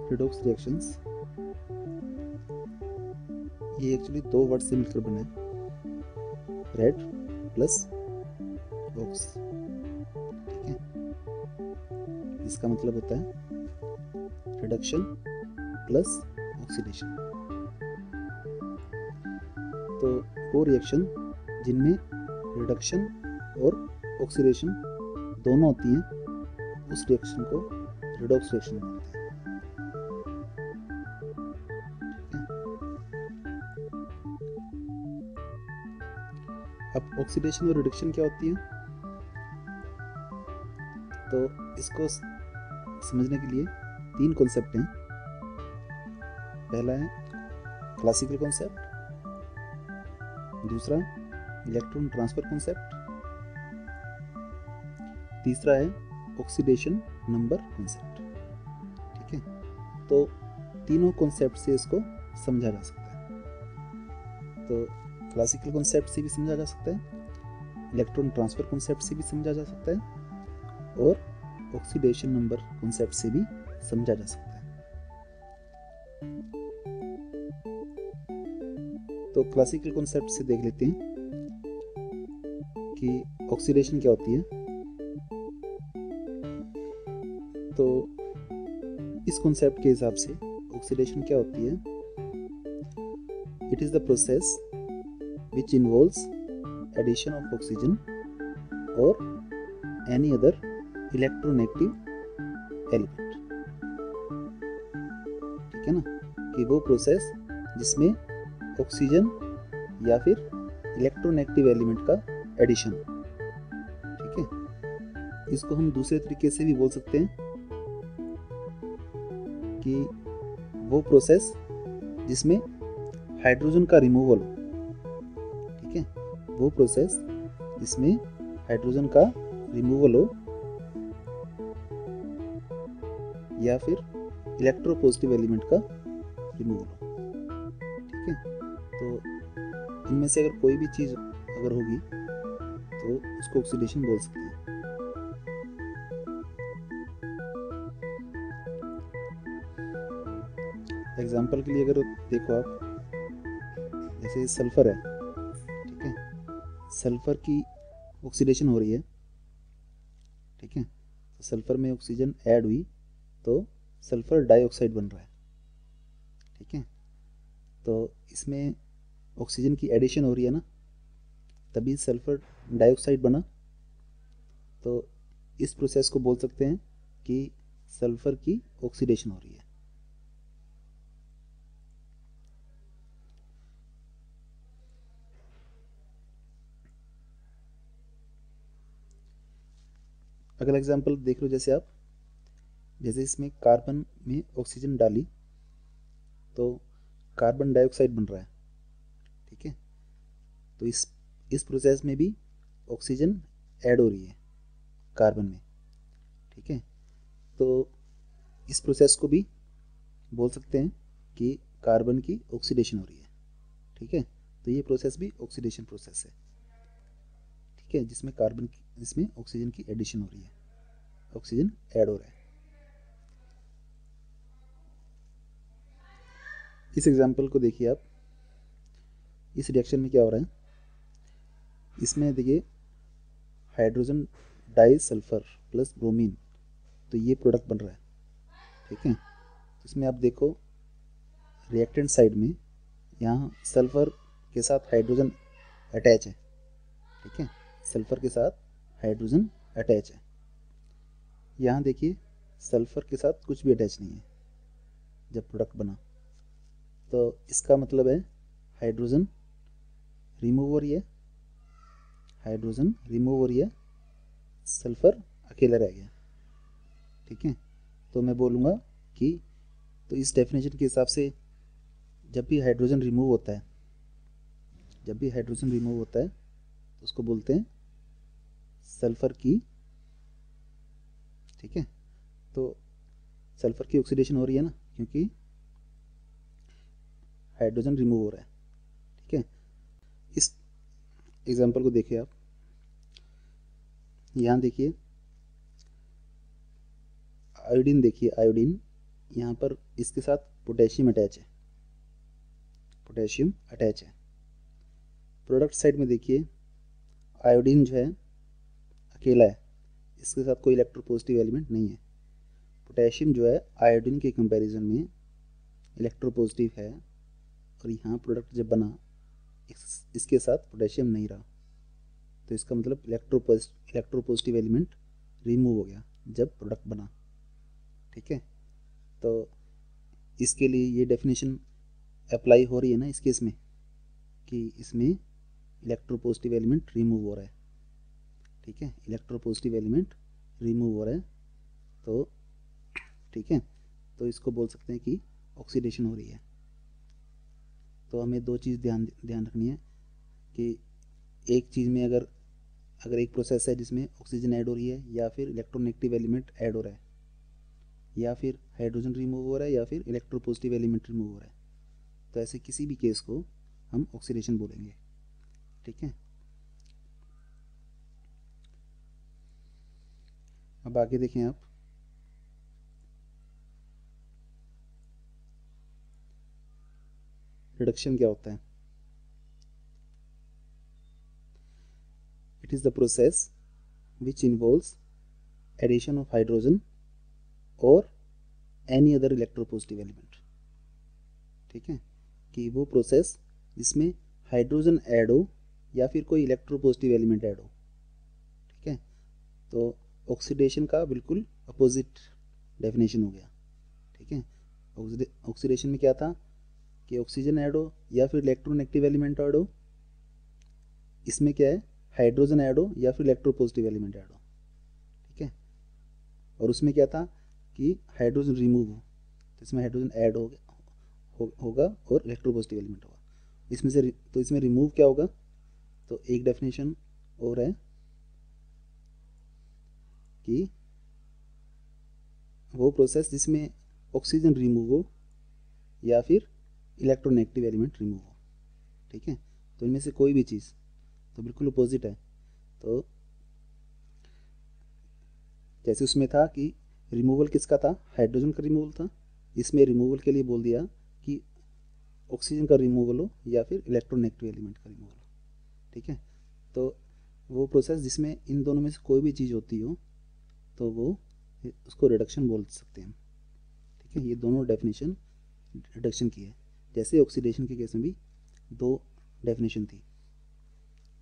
Redox reactions ये actually दो word से मिलकर बने हैं, रेड प्लस ऑक्स। ठीक है, इसका मतलब होता है रिडक्शन प्लस ऑक्सीडेशन। तो वो रिएक्शन जिनमें रिडक्शन और ऑक्सीडेशन दोनों होती हैं, उस रिएक्शन को रिडॉक्स रिएक्शन बोलते हैं। अब ऑक्सीडेशन और रिडक्शन क्या होती है, तो इसको समझने के लिए तीन कॉन्सेप्ट हैं। पहला है क्लासिकल कॉन्सेप्ट, दूसरा इलेक्ट्रॉन ट्रांसफर कॉन्सेप्ट, तीसरा है ऑक्सीडेशन नंबर कॉन्सेप्ट। ठीक है, तो तीनों कॉन्सेप्ट से इसको समझा जा सकता है। तो क्लासिकल कॉन्सेप्ट से भी समझा जा सकता है, इलेक्ट्रॉन ट्रांसफर कॉन्सेप्ट से भी समझा जा सकता है, और ऑक्सीडेशन नंबर कॉन्सेप्ट से भी समझा जा सकता है। तो क्लासिकल कॉन्सेप्ट से देख लेते हैं कि ऑक्सीडेशन क्या होती है। तो इस कॉन्सेप्ट के हिसाब से ऑक्सीडेशन क्या होती है, it is the process which involves addition of oxygen or any other electronegative element। ठीक है ना, कि वो प्रोसेस जिसमें ऑक्सीजन या फिर इलेक्ट्रोनेगेटिव एलिमेंट का एडिशन। ठीक है, इसको हम दूसरे तरीके से भी बोल सकते हैं कि वो प्रोसेस जिसमें हाइड्रोजन का रिमूवल हो। वो प्रोसेस जिसमें हाइड्रोजन का रिमूवल हो या फिर इलेक्ट्रोपॉजिटिव एलिमेंट का रिमूवल हो। ठीक है, तो इनमें से अगर कोई भी चीज अगर होगी तो उसको ऑक्सीडेशन बोल सकते हैं। एग्जाम्पल के लिए अगर देखो आप, जैसे सल्फर है, सल्फर की ऑक्सीडेशन हो रही है। ठीक है, तो सल्फर में ऑक्सीजन ऐड हुई तो सल्फर डाइऑक्साइड बन रहा है। ठीक है, तो इसमें ऑक्सीजन की एडिशन हो रही है ना, तभी सल्फर डाइऑक्साइड बना। तो इस प्रोसेस को बोल सकते हैं कि सल्फर की ऑक्सीडेशन हो रही है। अगला एग्जांपल देख लो, जैसे इसमें कार्बन में ऑक्सीजन डाली तो कार्बन डाइऑक्साइड बन रहा है। ठीक है, तो इस प्रोसेस में भी ऑक्सीजन ऐड हो रही है कार्बन में। ठीक है, तो इस प्रोसेस को भी बोल सकते हैं कि कार्बन की ऑक्सीडेशन हो रही है। ठीक है, तो ये प्रोसेस भी ऑक्सीडेशन प्रोसेस है। ठीक है, जिसमें ऑक्सीजन की एडिशन हो रही है, ऑक्सीजन ऐड हो रहा है। इस एग्जांपल को देखिए आप, इस रिएक्शन में क्या हो रहा है, इसमें देखिए hydrogen di sulphur plus bromine, तो ये प्रोडक्ट बन रहा है। ठीक है, तो इसमें आप देखो रिएक्टेंट साइड में यहाँ सल्फर के साथ हाइड्रोजन अटैच है। ठीक है, सल्फर के साथ हाइड्रोजन अटैच है। यहाँ देखिए सल्फर के साथ कुछ भी अटैच नहीं है जब प्रोडक्ट बना। तो इसका मतलब है हाइड्रोजन रिमूव हो रही है, हाइड्रोजन रिमूव हो रही है, सल्फर अकेला रह गया। ठीक है, तो मैं बोलूँगा कि तो इस डेफिनेशन के हिसाब से जब भी हाइड्रोजन रिमूव होता है, तो उसको बोलते हैं सल्फर की। ठीक है, तो सल्फर की ऑक्सीडेशन हो रही है ना, क्योंकि हाइड्रोजन रिमूव हो रहा है। ठीक है, इस एग्जांपल को देखिए आप, यहाँ देखिए आयोडीन, देखिए आयोडीन यहाँ पर इसके साथ पोटेशियम अटैच है, पोटेशियम अटैच है। प्रोडक्ट साइड में देखिए आयोडीन जो है अकेला है, इसके साथ कोई इलेक्ट्रोपॉजिटिव एलिमेंट नहीं है। पोटेशियम जो है आयोडीन के कंपैरिजन में इलेक्ट्रोपॉजिटिव है, और यहाँ प्रोडक्ट जब बना इसके साथ पोटेशियम नहीं रहा, तो इसका मतलब इलेक्ट्रोपॉजिटिव एलिमेंट रिमूव हो गया जब प्रोडक्ट बना। ठीक है, तो इसके लिए ये डेफिनेशन अप्लाई हो रही है ना इस केस में, कि इसमें इलेक्ट्रोपॉजिटिव एलिमेंट रिमूव हो रहा है। ठीक है, इलेक्ट्रोपॉजिटिव एलिमेंट रिमूव हो रहा है, तो ठीक है, तो इसको बोल सकते हैं कि ऑक्सीडेशन हो रही है। तो हमें दो चीज़ ध्यान रखनी है कि एक चीज़ में अगर एक प्रोसेस है जिसमें ऑक्सीजन ऐड हो रही है, या फिर इलेक्ट्रोनेगेटिव एलिमेंट ऐड हो रहा है, या फिर हाइड्रोजन रिमूव हो रहा है, या फिर इलेक्ट्रोपॉजिटिव एलिमेंट रिमूव हो रहा है, तो ऐसे किसी भी केस को हम ऑक्सीडेशन बोलेंगे। ठीक है, अब आगे देखें आप। रिडक्शन क्या होता है? It is the process which involves addition of hydrogen और एनी अदर इलेक्ट्रोपॉजिटिव एलिमेंट। ठीक है, कि वो प्रोसेस जिसमें हाइड्रोजन ऐड हो या फिर कोई इलेक्ट्रोपॉजिटिव एलिमेंट ऐड हो। ठीक है, तो ऑक्सीडेशन का बिल्कुल अपोजिट डेफिनेशन हो गया। ठीक है, ऑक्सीडेशन में क्या था कि ऑक्सीजन ऐड हो या फिर इलेक्ट्रोनेगेटिव एलिमेंट ऐड हो, इसमें क्या है हाइड्रोजन ऐड हो या फिर इलेक्ट्रोपॉजिटिव एलिमेंट ऐड हो। ठीक है, और उसमें क्या था कि हाइड्रोजन रिमूव हो, तो इसमें हाइड्रोजन ऐड होगा और इलेक्ट्रोपॉजिटिव एलिमेंट होगा। इसमें से तो इसमें रिमूव क्या होगा, तो एक डेफिनेशन और है कि वो प्रोसेस जिसमें ऑक्सीजन रिमूव हो या फिर इलेक्ट्रोनेगेटिव एलिमेंट रिमूव हो। ठीक है, तो इनमें से कोई भी चीज़ तो बिल्कुल अपोजिट है। तो जैसे उसमें था कि रिमूवल किसका था, हाइड्रोजन का रिमूवल था, इसमें रिमूवल के लिए बोल दिया कि ऑक्सीजन का रिमूवल हो या फिर इलेक्ट्रोनेगेटिव एलिमेंट का रिमूवल हो। ठीक है, तो वो प्रोसेस जिसमें इन दोनों में से कोई भी चीज़ होती हो तो वो उसको रिडक्शन बोल सकते हैं। ठीक है, ये दोनों डेफिनेशन रिडक्शन की है। जैसे ऑक्सीडेशन के केस में भी दो डेफिनेशन थी।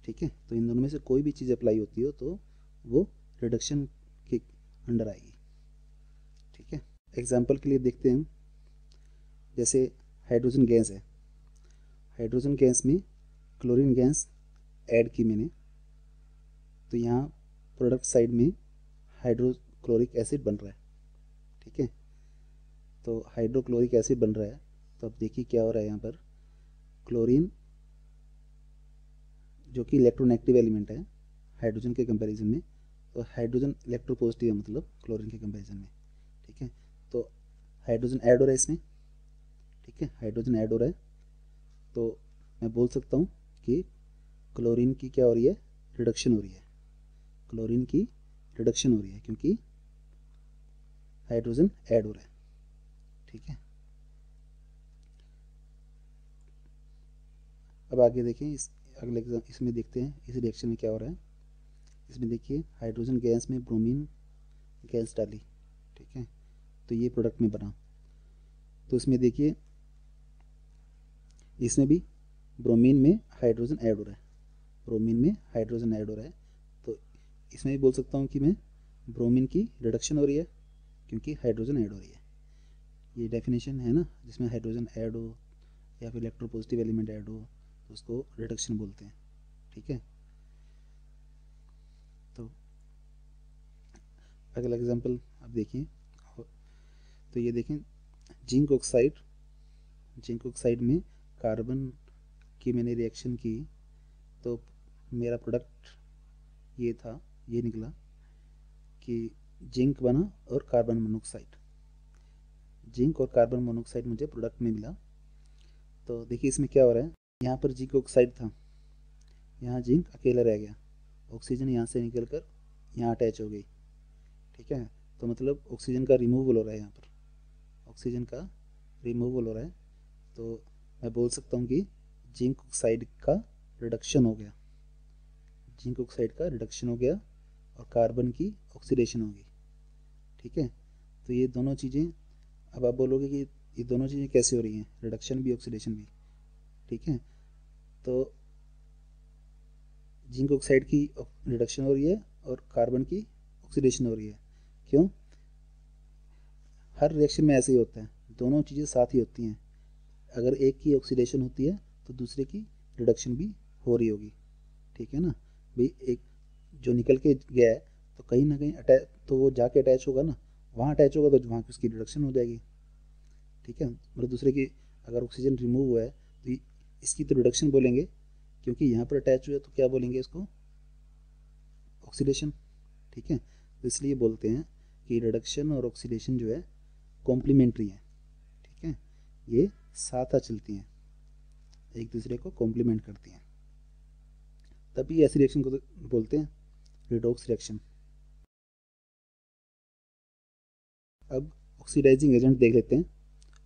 ठीक है, तो इन दोनों में से कोई भी चीज़ अप्लाई होती हो तो वो रिडक्शन के अंडर आएगी। ठीक है, एग्जाम्पल के लिए देखते हैं, जैसे हाइड्रोजन गैस है, हाइड्रोजन गैस में क्लोरीन गैस ऐड की मैंने, तो यहाँ प्रोडक्ट साइड में हाइड्रोक्लोरिक एसिड बन रहा है। ठीक है, तो हाइड्रोक्लोरिक एसिड बन रहा है, तो अब देखिए क्या हो रहा है यहाँ पर, क्लोरीन जो कि इलेक्ट्रोनेगेटिव एलिमेंट है हाइड्रोजन के कंपैरिजन में, तो हाइड्रोजन इलेक्ट्रोपॉजिटिव है मतलब क्लोरीन के कंपैरिजन में। ठीक है, तो हाइड्रोजन ऐड हो रहा है इसमें। ठीक है, हाइड्रोजन ऐड हो रहा है, तो मैं बोल सकता हूँ कि क्लोरीन की क्या हो रही है, रिडक्शन हो रही है। क्लोरीन की रिडक्शन हो रही है क्योंकि हाइड्रोजन ऐड हो रहा है। ठीक है, अब आगे देखें, इस अगले इसमें देखते हैं इस रिएक्शन में क्या हो रहा है। इसमें देखिए हाइड्रोजन गैस में ब्रोमीन गैस डाली। ठीक है, तो ये प्रोडक्ट में बना, तो इसमें देखिए इसमें भी ब्रोमीन में हाइड्रोजन ऐड हो रहा है, ब्रोमीन में हाइड्रोजन ऐड हो रहा है, तो इसमें भी बोल सकता हूँ कि मैं ब्रोमीन की रिडक्शन हो रही है क्योंकि हाइड्रोजन ऐड हो रही है। ये डेफिनेशन है ना, जिसमें हाइड्रोजन ऐड हो या फिर इलेक्ट्रोपॉजिटिव एलिमेंट ऐड हो तो उसको रिडक्शन बोलते हैं। ठीक है, तो अगला एग्जांपल आप देखिए, तो ये देखें जिंक ऑक्साइड, जिंक ऑक्साइड में कार्बन की मैंने रिएक्शन की, तो मेरा प्रोडक्ट ये था, ये निकला कि जिंक बना और कार्बन मोनोऑक्साइड, जिंक और कार्बन मोनोऑक्साइड मुझे प्रोडक्ट में मिला। तो देखिए इसमें क्या हो रहा है, यहाँ पर जिंक ऑक्साइड था, यहाँ जिंक अकेला रह गया, ऑक्सीजन यहाँ से निकल कर यहाँ अटैच हो गई, ठीक है। तो मतलब ऑक्सीजन का रिमूवल हो रहा है, यहाँ पर ऑक्सीजन का रिमूवल हो रहा है। तो मैं बोल सकता हूँ कि जिंक ऑक्साइड का रिडक्शन हो गया, जिंक ऑक्साइड का रिडक्शन हो गया और कार्बन की ऑक्सीडेशन होगी, ठीक है। तो ये दोनों चीज़ें, अब आप बोलोगे कि ये दोनों चीज़ें कैसे हो रही हैं, रिडक्शन भी ऑक्सीडेशन भी, ठीक है। तो जिंक ऑक्साइड की रिडक्शन हो रही है और कार्बन की ऑक्सीडेशन हो रही है। क्यों? हर रिएक्शन में ऐसे ही होता है, दोनों चीज़ें साथ ही होती हैं। अगर एक की ऑक्सीडेशन होती है तो दूसरे की रिडक्शन भी हो रही होगी, ठीक है ना भाई। एक जो निकल के गया है तो कहीं ना कहीं अटैच, तो वो जाके अटैच होगा ना, वहाँ अटैच होगा तो वहाँ की उसकी रिडक्शन हो जाएगी, ठीक है। मतलब दूसरे की अगर ऑक्सीजन रिमूव हुआ है तो इसकी तो रिडक्शन बोलेंगे, क्योंकि यहाँ पर अटैच हुआ है तो क्या बोलेंगे इसको, ऑक्सीडेशन, ठीक है। तो इसलिए बोलते हैं कि रिडक्शन और ऑक्सीडेशन जो है कॉम्प्लीमेंट्री है, ठीक है। ये साथ चलती हैं, एक दूसरे को कॉम्प्लीमेंट करती हैं, तभी ऐसी रिएक्शन को तो बोलते हैं रिडॉक्स रिएक्शन। अब ऑक्सीडाइजिंग एजेंट देख लेते हैं,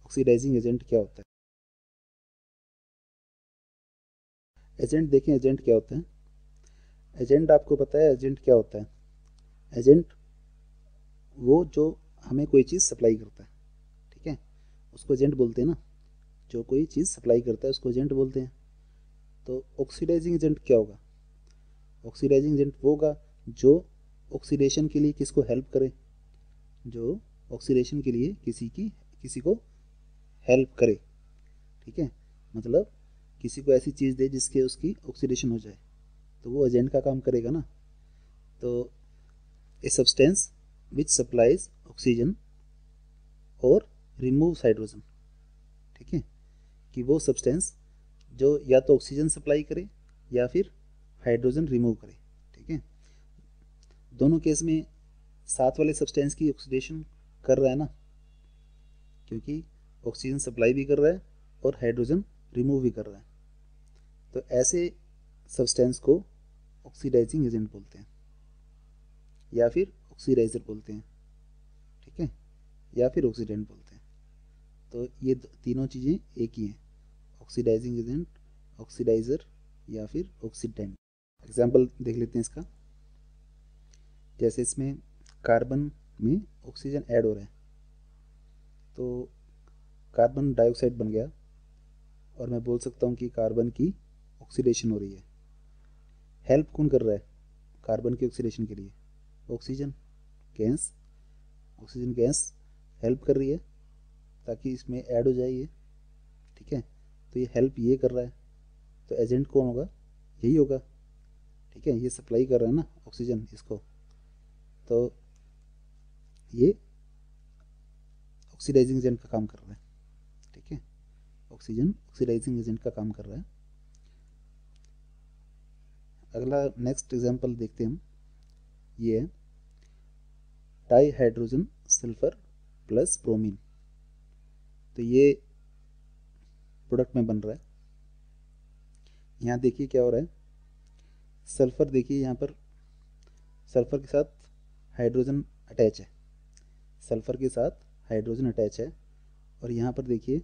ऑक्सीडाइजिंग एजेंट क्या होता है। एजेंट देखें, एजेंट क्या होता है। एजेंट आपको पता है एजेंट क्या होता है। एजेंट वो जो हमें कोई चीज़ सप्लाई करता है, ठीक है, उसको एजेंट बोलते हैं ना। जो कोई चीज़ सप्लाई करता है उसको एजेंट बोलते हैं। तो ऑक्सीडाइजिंग एजेंट क्या होगा, ऑक्सीडाइजिंग एजेंट वो होगा जो ऑक्सीडेशन के लिए किसको हेल्प करे, जो ऑक्सीडेशन के लिए किसी को हेल्प करे, ठीक है। मतलब किसी को ऐसी चीज़ दे जिसके उसकी ऑक्सीडेशन हो जाए, तो वो एजेंट का काम करेगा ना। तो a substance which supplies oxygen और रिमूव्स हाइड्रोजन, ठीक है, कि वो सब्सटेंस जो या तो ऑक्सीजन सप्लाई करे या फिर हाइड्रोजन रिमूव करे, ठीक है। दोनों केस में साथ वाले सब्सटेंस की ऑक्सीडेशन कर रहा है ना, क्योंकि ऑक्सीजन सप्लाई भी कर रहा है और हाइड्रोजन रिमूव भी कर रहा है। तो ऐसे सब्सटेंस को ऑक्सीडाइजिंग एजेंट बोलते हैं या फिर ऑक्सीडाइजर बोलते हैं, ठीक है, या फिर ऑक्सीडेंट बोलते हैं। तो ये तीनों चीज़ें एक ही हैं, ऑक्सीडाइजिंग एजेंट, ऑक्सीडाइजर या फिर ऑक्सीडेंट। एग्जाम्पल देख लेते हैं इसका। जैसे इसमें कार्बन में ऑक्सीजन ऐड हो रहा है तो कार्बन डाइऑक्साइड बन गया, और मैं बोल सकता हूँ कि कार्बन की ऑक्सीडेशन हो रही है। हेल्प कौन कर रहा है कार्बन की ऑक्सीडेशन के लिए, oxygen gas, oxygen gas help कर रही है ताकि इसमें ऐड हो जाए ये, ठीक है। तो ये हेल्प ये कर रहा है, तो एजेंट कौन होगा, यही होगा, ठीक है। ये सप्लाई कर रहा है ना ऑक्सीजन इसको, तो ये ऑक्सीडाइजिंग एजेंट का काम कर रहा है, ठीक है। ऑक्सीजन ऑक्सीडाइजिंग एजेंट का काम कर रहा है। अगला नेक्स्ट एग्जांपल देखते हैं हम, ये है di hydrogen sulphur plus bromine. तो ये प्रोडक्ट में बन रहा है। यहाँ देखिए क्या हो रहा है, सल्फर देखिए यहाँ पर सल्फर के साथ हाइड्रोजन अटैच है, सल्फर के साथ हाइड्रोजन अटैच है, और यहाँ पर देखिए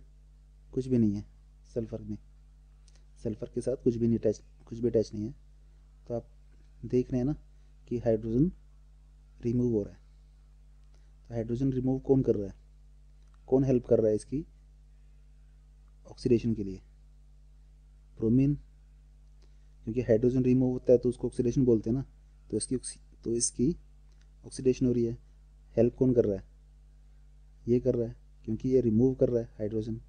कुछ भी नहीं है सल्फर में, सल्फर के साथ कुछ भी नहीं अटैच, कुछ भी अटैच नहीं है। तो आप देख रहे हैं ना कि हाइड्रोजन रिमूव हो रहा है। तो हाइड्रोजन रिमूव कौन कर रहा है, कौन हेल्प कर रहा है इसकी ऑक्सीडेशन के लिए, ब्रोमीन, क्योंकि हाइड्रोजन रिमूव होता है तो उसको ऑक्सीडेशन बोलते हैं ना। तो इसकी ऑक्सीडेशन हो रही है। हेल्प कौन कर रहा है, ये कर रहा है, क्योंकि ये रिमूव कर रहा है हाइड्रोजन,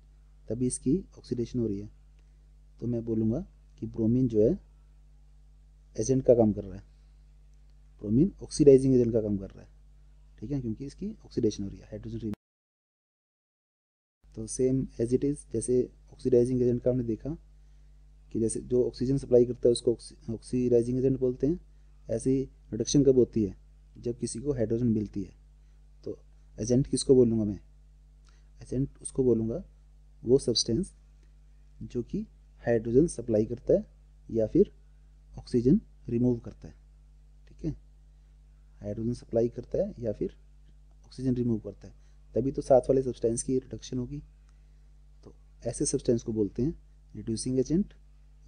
तभी इसकी ऑक्सीडेशन हो रही है। तो मैं बोलूँगा कि ब्रोमीन जो है एजेंट का काम कर रहा है, ब्रोमीन ऑक्सीडाइजिंग एजेंट का काम कर रहा है, ठीक है, क्योंकि इसकी ऑक्सीडेशन हो रही है हाइड्रोजन रिमूव। तो सेम एज इट इज़, जैसे ऑक्सीडाइजिंग एजेंट का हमने देखा कि जैसे जो ऑक्सीजन सप्लाई करता है उसको ऑक्सीडाइजिंग एजेंट बोलते हैं, ऐसे ही रिडक्शन कब होती है, जब किसी को हाइड्रोजन मिलती है। तो एजेंट किसको बोलूँगा मैं, एजेंट उसको बोलूँगा वो सब्सटेंस जो कि हाइड्रोजन सप्लाई करता है या फिर ऑक्सीजन रिमूव करता है, ठीक है। हाइड्रोजन सप्लाई करता है या फिर ऑक्सीजन रिमूव करता है, तभी तो साथ वाले सब्सटेंस की रिडक्शन होगी। तो ऐसे सब्सटेंस को बोलते हैं रिड्यूसिंग एजेंट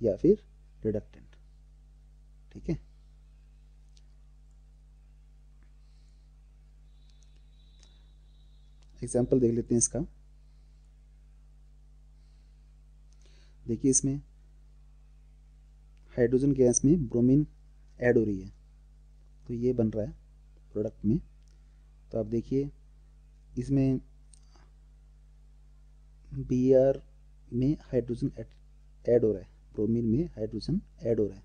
या फिर रिडक्टेंट। ठीक है। एग्जाम्पल देख लेते हैं इसका। देखिए इसमें हाइड्रोजन गैस में ब्रोमीन ऐड हो रही है, तो ये बन रहा है प्रोडक्ट में। तो आप देखिए इसमें Br में हाइड्रोजन ऐड हो रहा है, ब्रोमीन में हाइड्रोजन ऐड हो रहा है।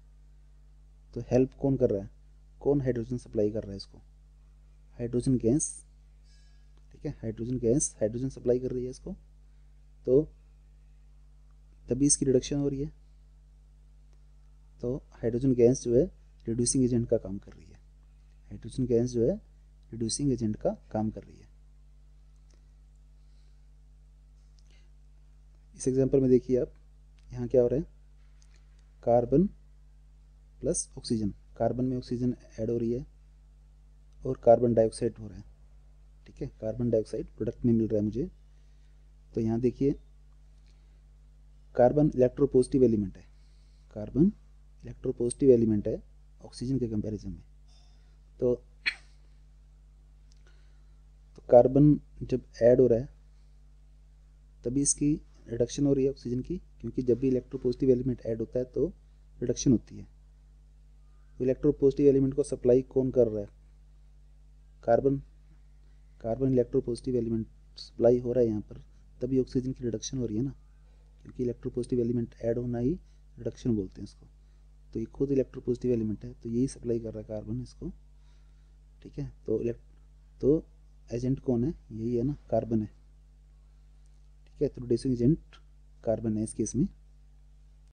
तो हेल्प कौन कर रहा है, कौन हाइड्रोजन सप्लाई कर रहा है इसको, हाइड्रोजन गैस। ठीक है, हाइड्रोजन गैस हाइड्रोजन सप्लाई कर रही है इसको, तो तभी इसकी रिडक्शन हो रही है। तो हाइड्रोजन गैस जो है रिड्यूसिंग एजेंट का काम कर रही है, हाइड्रोजन गैस जो है रिड्यूसिंग एजेंट का काम कर रही है। इस एग्जांपल में देखिए आप, यहाँ क्या हो रहा है, कार्बन प्लस ऑक्सीजन, कार्बन में ऑक्सीजन ऐड हो रही है और कार्बन डाइऑक्साइड हो रहा है। ठीक है, कार्बन डाइऑक्साइड प्रोडक्ट में मिल रहा है मुझे। तो यहाँ देखिए कार्बन इलेक्ट्रोपॉजिटिव एलिमेंट है, कार्बन इलेक्ट्रोपॉजिटिव एलिमेंट है ऑक्सीजन के कंपैरिजन में। तो कार्बन जब ऐड हो रहा है तभी इसकी रिडक्शन हो रही है ऑक्सीजन की, क्योंकि जब भी इलेक्ट्रोपॉजिटिव एलिमेंट ऐड होता है तो रिडक्शन होती है। तो इलेक्ट्रोपॉजिटिव एलिमेंट को सप्लाई कौन कर रहा है, carbon, carbon electropositive element supply हो रहा है यहाँ पर, तभी ऑक्सीजन की रिडक्शन हो रही है ना, क्योंकि इलेक्ट्रोपॉजिटिव एलिमेंट ऐड होना ही रिडक्शन बोलते हैं इसको। तो ये खुद इलेक्ट्रोपॉजिटिव एलिमेंट है, तो यही सप्लाई कर रहा है कार्बन इसको। ठीक है, तो एजेंट कौन है, यही है ना, कार्बन है। ठीक है, तो रिड्यूसिंग एजेंट कार्बन है इस केस में।